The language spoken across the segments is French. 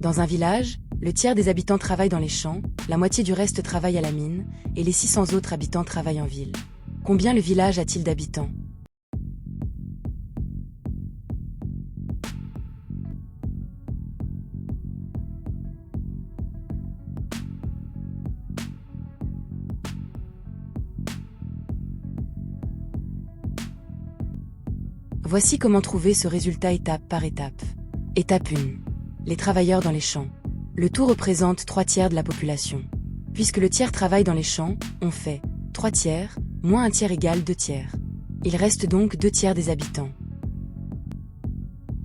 Dans un village, le tiers des habitants travaillent dans les champs, la moitié du reste travaille à la mine, et les 600 autres habitants travaillent en ville. Combien le village a-t-il d'habitants? Voici comment trouver ce résultat étape par étape. Étape 1. Les travailleurs dans les champs. Le tout représente 3/3 de la population. Puisque le tiers travaille dans les champs, on fait 3/3 moins 1/3 égale 2/3. Il reste donc 2/3 des habitants.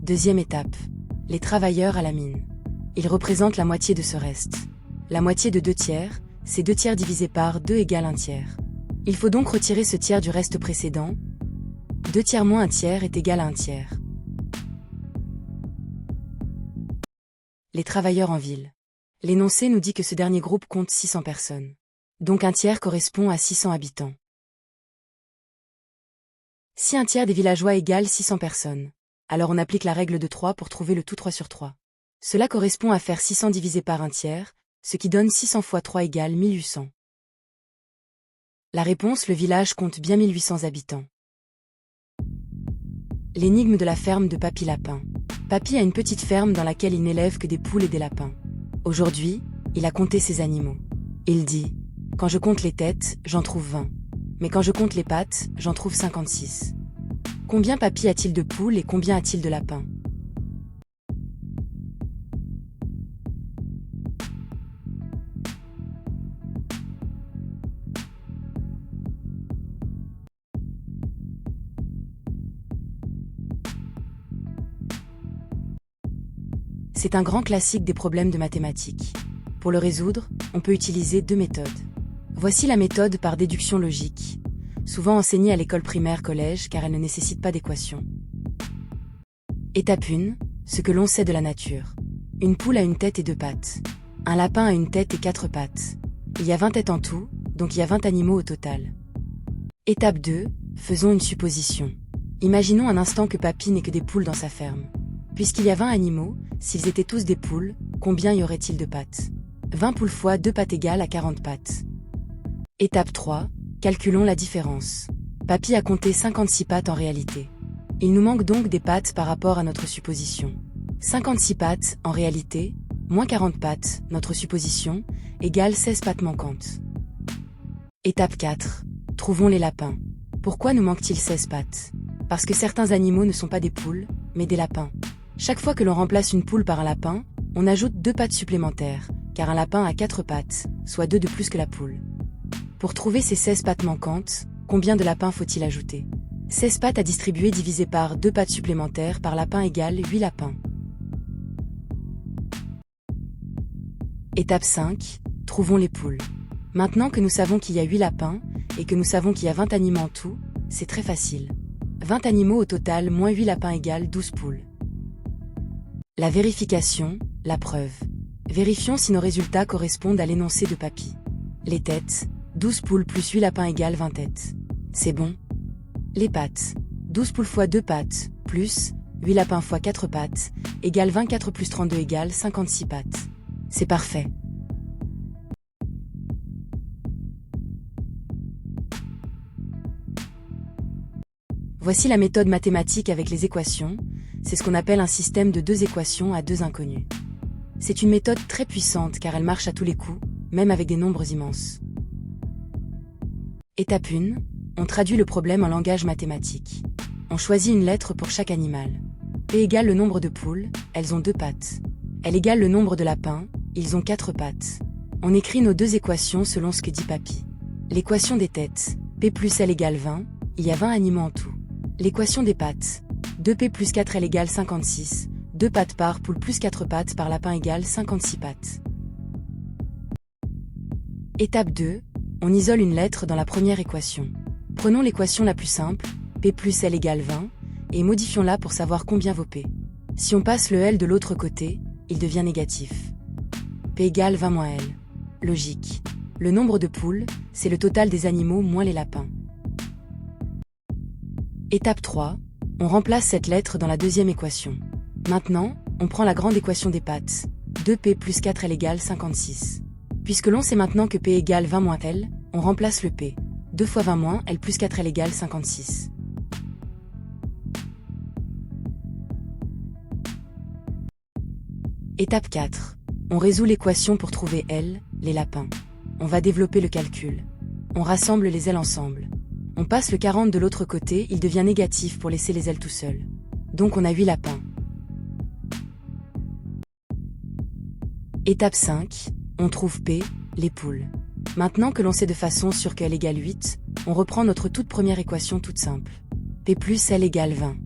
Deuxième étape. Les travailleurs à la mine. Ils représentent la moitié de ce reste. La moitié de 2/3, c'est 2/3 divisé par 2 égale 1/3. Il faut donc retirer ce tiers du reste précédent. 2/3 moins 1/3 est égal à 1/3. Les travailleurs en ville. L'énoncé nous dit que ce dernier groupe compte 600 personnes. Donc 1/3 correspond à 600 habitants. Si 1/3 des villageois égale 600 personnes, alors on applique la règle de 3 pour trouver le tout 3/3. Cela correspond à faire 600 divisé par 1/3, ce qui donne 600 fois 3 égale 1800. La réponse, le village compte bien 1800 habitants. L'énigme de la ferme de Papy Lapin. Papy a une petite ferme dans laquelle il n'élève que des poules et des lapins. Aujourd'hui, il a compté ses animaux. Il dit « Quand je compte les têtes, j'en trouve 20. Mais quand je compte les pattes, j'en trouve 56. » Combien Papy a-t-il de poules et combien a-t-il de lapins? C'est un grand classique des problèmes de mathématiques. Pour le résoudre, on peut utiliser deux méthodes. Voici la méthode par déduction logique, souvent enseignée à l'école primaire-collège car elle ne nécessite pas d'équation. Étape 1, ce que l'on sait de la nature. Une poule a une tête et 2 pattes. Un lapin a une tête et 4 pattes. Il y a 20 têtes en tout, donc il y a 20 animaux au total. Étape 2, faisons une supposition. Imaginons un instant que Papy n'ait que des poules dans sa ferme. Puisqu'il y a 20 animaux, s'ils étaient tous des poules, combien y aurait-il de pattes? 20 poules fois 2 pattes égale à 40 pattes. Étape 3, calculons la différence. Papy a compté 56 pattes en réalité. Il nous manque donc des pattes par rapport à notre supposition. 56 pattes, en réalité, moins 40 pattes, notre supposition, égale 16 pattes manquantes. Étape 4, trouvons les lapins. Pourquoi nous manque-t-il 16 pattes? Parce que certains animaux ne sont pas des poules, mais des lapins. Chaque fois que l'on remplace une poule par un lapin, on ajoute 2 pattes supplémentaires, car un lapin a 4 pattes, soit 2 de plus que la poule. Pour trouver ces 16 pattes manquantes, combien de lapins faut-il ajouter? 16 pattes à distribuer divisé par 2 pattes supplémentaires par lapin égale 8 lapins. Étape 5, trouvons les poules. Maintenant que nous savons qu'il y a 8 lapins, et que nous savons qu'il y a 20 animaux en tout, c'est très facile. 20 animaux au total moins 8 lapins égale 12 poules. La vérification, la preuve. Vérifions si nos résultats correspondent à l'énoncé de Papy. Les têtes, 12 poules plus 8 lapins égale 20 têtes. C'est bon. Les pattes, 12 poules fois 2 pattes, plus 8 lapins fois 4 pattes, égale 24 plus 32 égale 56 pattes. C'est parfait. Voici la méthode mathématique avec les équations. C'est ce qu'on appelle un système de 2 équations à 2 inconnus. C'est une méthode très puissante car elle marche à tous les coups, même avec des nombres immenses. Étape 1, on traduit le problème en langage mathématique. On choisit une lettre pour chaque animal. P égale le nombre de poules, elles ont 2 pattes. L égale le nombre de lapins, ils ont 4 pattes. On écrit nos 2 équations selon ce que dit Papy. L'équation des têtes, P plus L égale 20, il y a 20 animaux en tout. L'équation des pattes, 2P plus 4L égale 56, 2 pattes par poule plus 4 pattes par lapin égale 56 pattes. Étape 2, on isole une lettre dans la première équation. Prenons l'équation la plus simple, P plus L égale 20, et modifions-la pour savoir combien vaut P. Si on passe le L de l'autre côté, il devient négatif. P égale 20 moins L. Logique. Le nombre de poules, c'est le total des animaux moins les lapins. Étape 3, on remplace cette lettre dans la deuxième équation. Maintenant, on prend la grande équation des pattes. 2P plus 4L égale 56. Puisque l'on sait maintenant que P égale 20 moins L, on remplace le P. 2 fois 20 moins L plus 4L égale 56. Étape 4. On résout l'équation pour trouver L, les lapins. On va développer le calcul. On rassemble les ailes ensemble. On passe le 40 de l'autre côté, il devient négatif pour laisser les ailes tout seuls. Donc on a 8 lapins. Étape 5. On trouve P, les poules. Maintenant que l'on sait de façon sûre que L égale 8, on reprend notre toute première équation toute simple. P plus L égale 20.